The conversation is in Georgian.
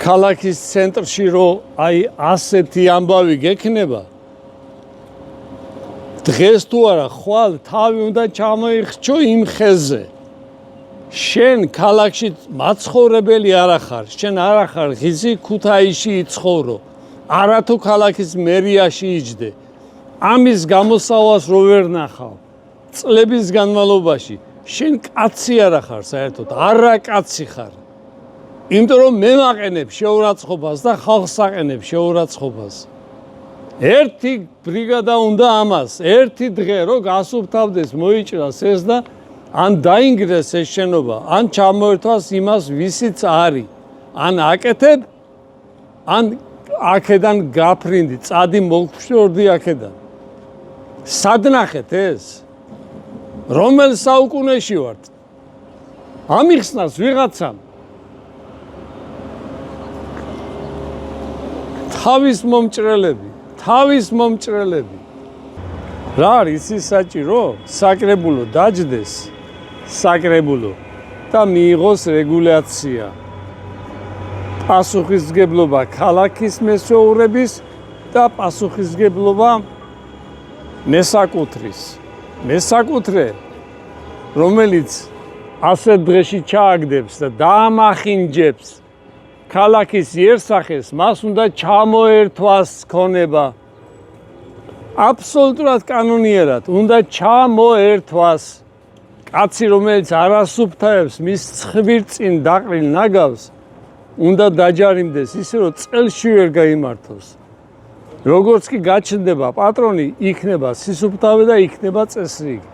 ქალაქის ცენტრში რომ აი ასეთი ამბავი გექნება დღეს თუ არა ხვალ თავი უნდა ჩამოიხჩო იმ ხეზე შენ ქალაქში მაცხოვრებელი არ ახარ შენ არ ახარ ღიზი ქუთაისში იცხოვრო არათუ ქალაქის მერიაში იჯდე ამის გამოსავალს რო ვერ ნახავ წლების განმავლობაში შენ კაცი არ ახარ საერთოდ არა კაცი ხარ იმიტომ რომ მე მაყენებ შეურაცხყოფას და ხალხს აყენებ შეურაცხყოფას ერთი ბრიგადა უნდა ამას ერთი დღე რო გასუფთავდეს მოიჭრას ეს და ან დაინგრეს ეს შენობა ან ჩამოერთვას იმას ვისიც არის ან აკეთებ ან აქედან გაფრინდი წადი მოგფშორდი აქედან სად ნახეთ ეს რომელ საუკუნეში ვართ ამიხსნას ვიღაცამ თავის მომჭრელები რა არის ის საჭირო საკრებულო დაჯდეს საკრებულო და მიიღოს რეგულაცია პასუხისმგებლობა ქალაქის მესვეურების და პასუხისმგებლობა მესაკუთრე რომელიც ასეთ დღეში ჩააგდებს და დაამახინჯებს ქალაქის იერსახეს მას უნდა ჩამოერთვას ქონება აბსოლუტურად კანონიერად უნდა ჩამოერთვას კაცი რომელიც არ ასუფთავებს მის ცხვირწინ დაყრილ ნაგავს უნდა დაჯარიმდეს ისე რომ წელში ვერ გაიმართოს როგორც კი გაჩნდება პატრონი იქნება სისუფთავე და იქნება წესრიგი